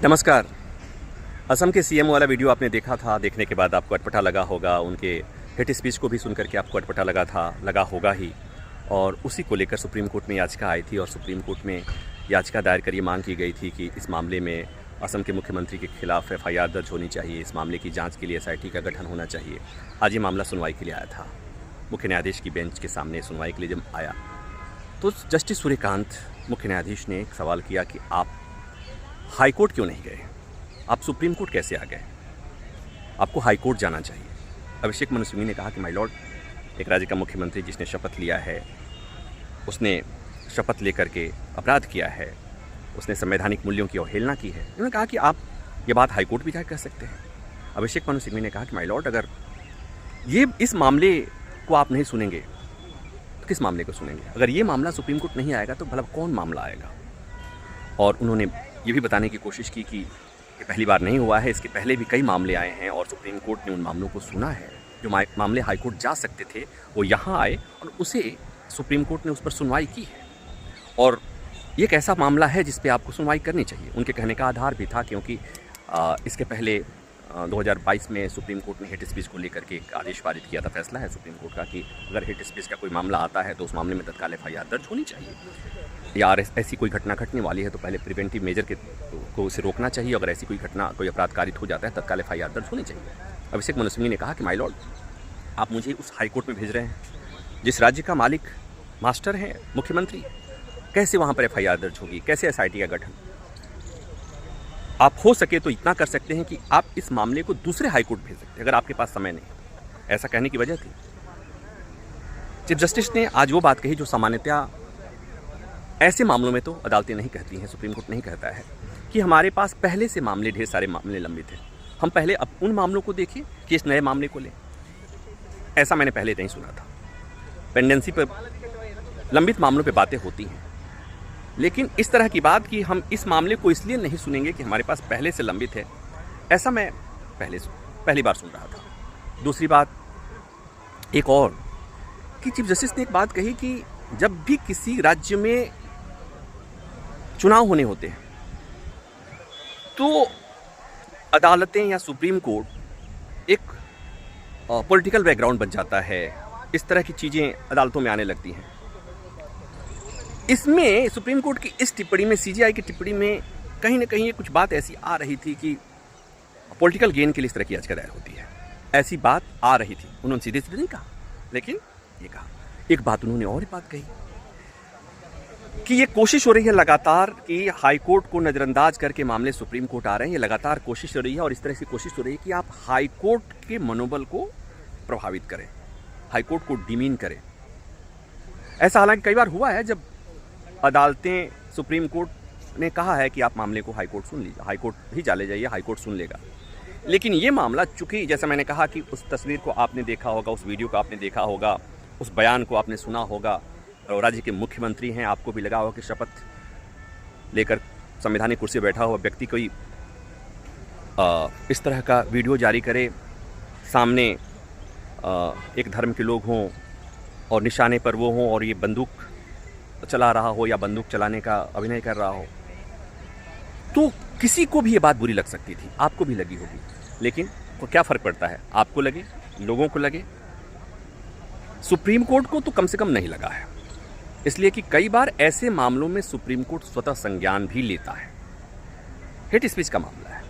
नमस्कार। असम के सीएम वाला वीडियो आपने देखा था, देखने के बाद आपको अटपटा लगा होगा। उनके हेट स्पीच को भी सुन करके आपको अटपटा लगा होगा ही। और उसी को लेकर सुप्रीम कोर्ट में याचिका आई थी और सुप्रीम कोर्ट में याचिका दायर कर ये मांग की गई थी कि इस मामले में असम के मुख्यमंत्री के खिलाफ एफआईआर दर्ज होनी चाहिए। इस मामले की जाँच के लिए एसआईटी का गठन होना चाहिए। आज ये मामला सुनवाई के लिए आया था। मुख्य न्यायाधीश की बेंच के सामने सुनवाई के लिए जब आया तो जस्टिस सूर्यकांत मुख्य न्यायाधीश ने एक सवाल किया कि आप हाई कोर्ट क्यों नहीं गए, आप सुप्रीम कोर्ट कैसे आ गए, आपको हाई कोर्ट जाना चाहिए। अभिषेक मनु सिंघवी ने कहा कि माय लॉर्ड, एक राज्य का मुख्यमंत्री जिसने शपथ लिया है, उसने शपथ लेकर के अपराध किया है, उसने संवैधानिक मूल्यों की अवहेलना की है। उन्होंने कहा कि आप ये बात हाई कोर्ट भी जाकर कह सकते हैं। अभिषेक मनु सिंघवी ने कहा कि माय लॉर्ड, अगर ये इस मामले को आप नहीं सुनेंगे तो किस मामले को सुनेंगे? अगर ये मामला सुप्रीम कोर्ट नहीं आएगा तो भला कौन मामला आएगा? और उन्होंने ये भी बताने की कोशिश की कि ये पहली बार नहीं हुआ है, इसके पहले भी कई मामले आए हैं और सुप्रीम कोर्ट ने उन मामलों को सुना है। जो मामले हाई कोर्ट जा सकते थे वो यहाँ आए और उसे सुप्रीम कोर्ट ने उस पर सुनवाई की है। और ये एक ऐसा मामला है जिस पे आपको सुनवाई करनी चाहिए। उनके कहने का आधार भी था क्योंकि इसके पहले 2022 में सुप्रीम कोर्ट ने हेट स्पीच को लेकर के एक आदेश पारित किया था। फैसला है सुप्रीम कोर्ट का कि अगर हेट स्पीच का कोई मामला आता है तो उस मामले में तत्काल एफआईआर दर्ज होनी चाहिए। या ऐसी कोई घटना घटने वाली है तो पहले प्रिवेंटिव मेजर को उसे रोकना चाहिए। अगर ऐसी कोई घटना, कोई अपराध कारित हो जाता है, तत्काल एफआईआर दर्ज होनी चाहिए। अभिषेक मनु सिंघवी ने कहा कि माय लॉर्ड, आप मुझे उस हाई कोर्ट में भेज रहे हैं जिस राज्य का मालिक मास्टर है मुख्यमंत्री, कैसे वहाँ पर एफआईआर दर्ज होगी, कैसे एसआईटी का गठन? आप हो सके तो इतना कर सकते हैं कि आप इस मामले को दूसरे हाई कोर्ट भेज सकते हैं अगर आपके पास समय नहीं। ऐसा कहने की वजह थी, चीफ जस्टिस ने आज वो बात कही जो सामान्यतः ऐसे मामलों में तो अदालतें नहीं कहती हैं, सुप्रीम कोर्ट नहीं कहता है कि हमारे पास पहले से मामले, ढेर सारे मामले लंबित हैं, हम पहले अब उन मामलों को देखें कि इस नए मामले को लें। ऐसा मैंने पहले नहीं सुना था। पेंडेंसी पर, लंबित मामलों पे बातें होती हैं, लेकिन इस तरह की बात कि हम इस मामले को इसलिए नहीं सुनेंगे कि हमारे पास पहले से लंबित है, ऐसा मैं पहली बार सुन रहा था। दूसरी बात एक और कि चीफ जस्टिस ने एक बात कही कि जब भी किसी राज्य में चुनाव होने होते हैं तो अदालतें या सुप्रीम कोर्ट एक पॉलिटिकल बैकग्राउंड बन जाता है। इस तरह की चीज़ें अदालतों में आने लगती हैं। इसमें सुप्रीम कोर्ट की इस टिप्पणी में, सीजेआई की टिप्पणी में कहीं ना कहीं कुछ बात ऐसी आ रही थी कि पॉलिटिकल गेन के लिए इस तरह की याचिका दायर होती है। ऐसी बात आ रही थी। उन्होंने सीधे सीधे नहीं कहा, लेकिन ये कहा। एक बात उन्होंने और बात कही कि ये कोशिश हो रही है लगातार कि हाई कोर्ट को नज़रअंदाज करके मामले सुप्रीम कोर्ट आ रहे हैं। ये लगातार कोशिश हो रही है और इस तरह से कोशिश हो रही है कि आप हाई कोर्ट के मनोबल को प्रभावित करें, हाई कोर्ट को डिमीन करें। ऐसा हालांकि कई बार हुआ है जब अदालतें, सुप्रीम कोर्ट ने कहा है कि आप मामले को हाई कोर्ट सुन लीजिए, हाई कोर्ट ही चले जाइए, हाई कोर्ट सुन लेगा। लेकिन ये मामला, चूंकि जैसा मैंने कहा कि उस तस्वीर को आपने देखा होगा, उस वीडियो को आपने देखा होगा, उस बयान को आपने सुना होगा और राज्य के मुख्यमंत्री हैं, आपको भी लगा होगा कि शपथ लेकर संवैधानिक कुर्सी पर बैठा हुआ व्यक्ति कोई इस तरह का वीडियो जारी करे, सामने एक धर्म के लोग हों और निशाने पर वो हों और ये बंदूक चला रहा हो या बंदूक चलाने का अभिनय कर रहा हो, तो किसी को भी ये बात बुरी लग सकती थी। आपको भी लगी होगी, लेकिन क्या फ़र्क पड़ता है? आपको लगे, लोगों को लगे, सुप्रीम कोर्ट को तो कम से कम नहीं लगा है। इसलिए कि कई बार ऐसे मामलों में सुप्रीम कोर्ट स्वतः संज्ञान भी लेता है। हेट स्पीच का मामला है,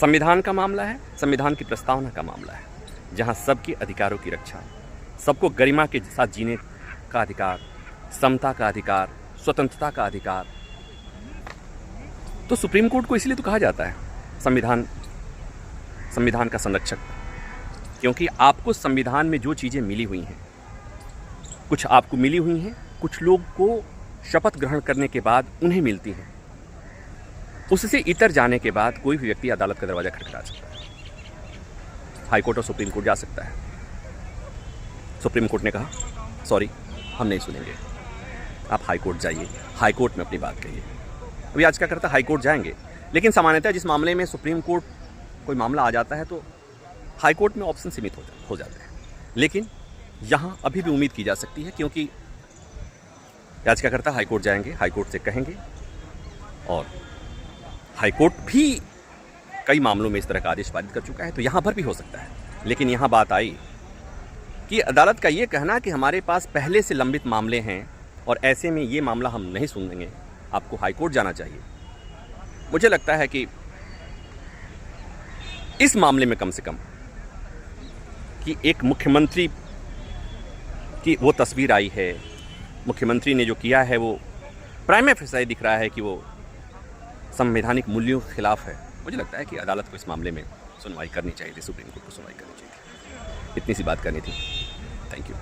संविधान का मामला है, संविधान की प्रस्तावना का मामला है, जहां सबके अधिकारों की रक्षा है, सबको गरिमा के साथ जीने का अधिकार, समता का अधिकार, स्वतंत्रता का अधिकार। तो सुप्रीम कोर्ट को इसलिए तो कहा जाता है संविधान का संरक्षक, क्योंकि आपको संविधान में जो चीज़ें मिली हुई हैं, कुछ आपको मिली हुई हैं, कुछ लोग को शपथ ग्रहण करने के बाद उन्हें मिलती हैं। उससे इतर जाने के बाद कोई भी व्यक्ति अदालत का दरवाज़ा खटखटा सकता है, हाई कोर्ट और सुप्रीम कोर्ट जा सकता है। सुप्रीम कोर्ट ने कहा सॉरी, हम नहीं सुनेंगे, आप हाई कोर्ट जाइए, हाई कोर्ट में अपनी बात कहिए। अभी आज क्या करता है, हाई कोर्ट जाएंगे, लेकिन सामान्यतः जिस मामले में सुप्रीम कोर्ट कोई मामला आ जाता है तो हाई कोर्ट में ऑप्शन सीमित हो जाते हैं। लेकिन यहाँ अभी भी उम्मीद की जा सकती है, क्योंकि आज क्या करता है, हाई कोर्ट जाएंगे, हाई कोर्ट से कहेंगे और हाईकोर्ट भी कई मामलों में इस तरह का आदेश पारित कर चुका है, तो यहाँ पर भी हो सकता है। लेकिन यहाँ बात आई कि अदालत का ये कहना कि हमारे पास पहले से लंबित मामले हैं और ऐसे में ये मामला हम नहीं सुनेंगे, आपको हाईकोर्ट जाना चाहिए। मुझे लगता है कि इस मामले में कम से कम कि एक मुख्यमंत्री की वो तस्वीर आई है, मुख्यमंत्री ने जो किया है वो प्राइमा फेसाई दिख रहा है कि वो संवैधानिक मूल्यों के खिलाफ है। मुझे लगता है कि अदालत को इस मामले में सुनवाई करनी चाहिए थी, सुप्रीम कोर्ट को सुनवाई करनी चाहिए थी। इतनी सी बात करनी थी। Thank you.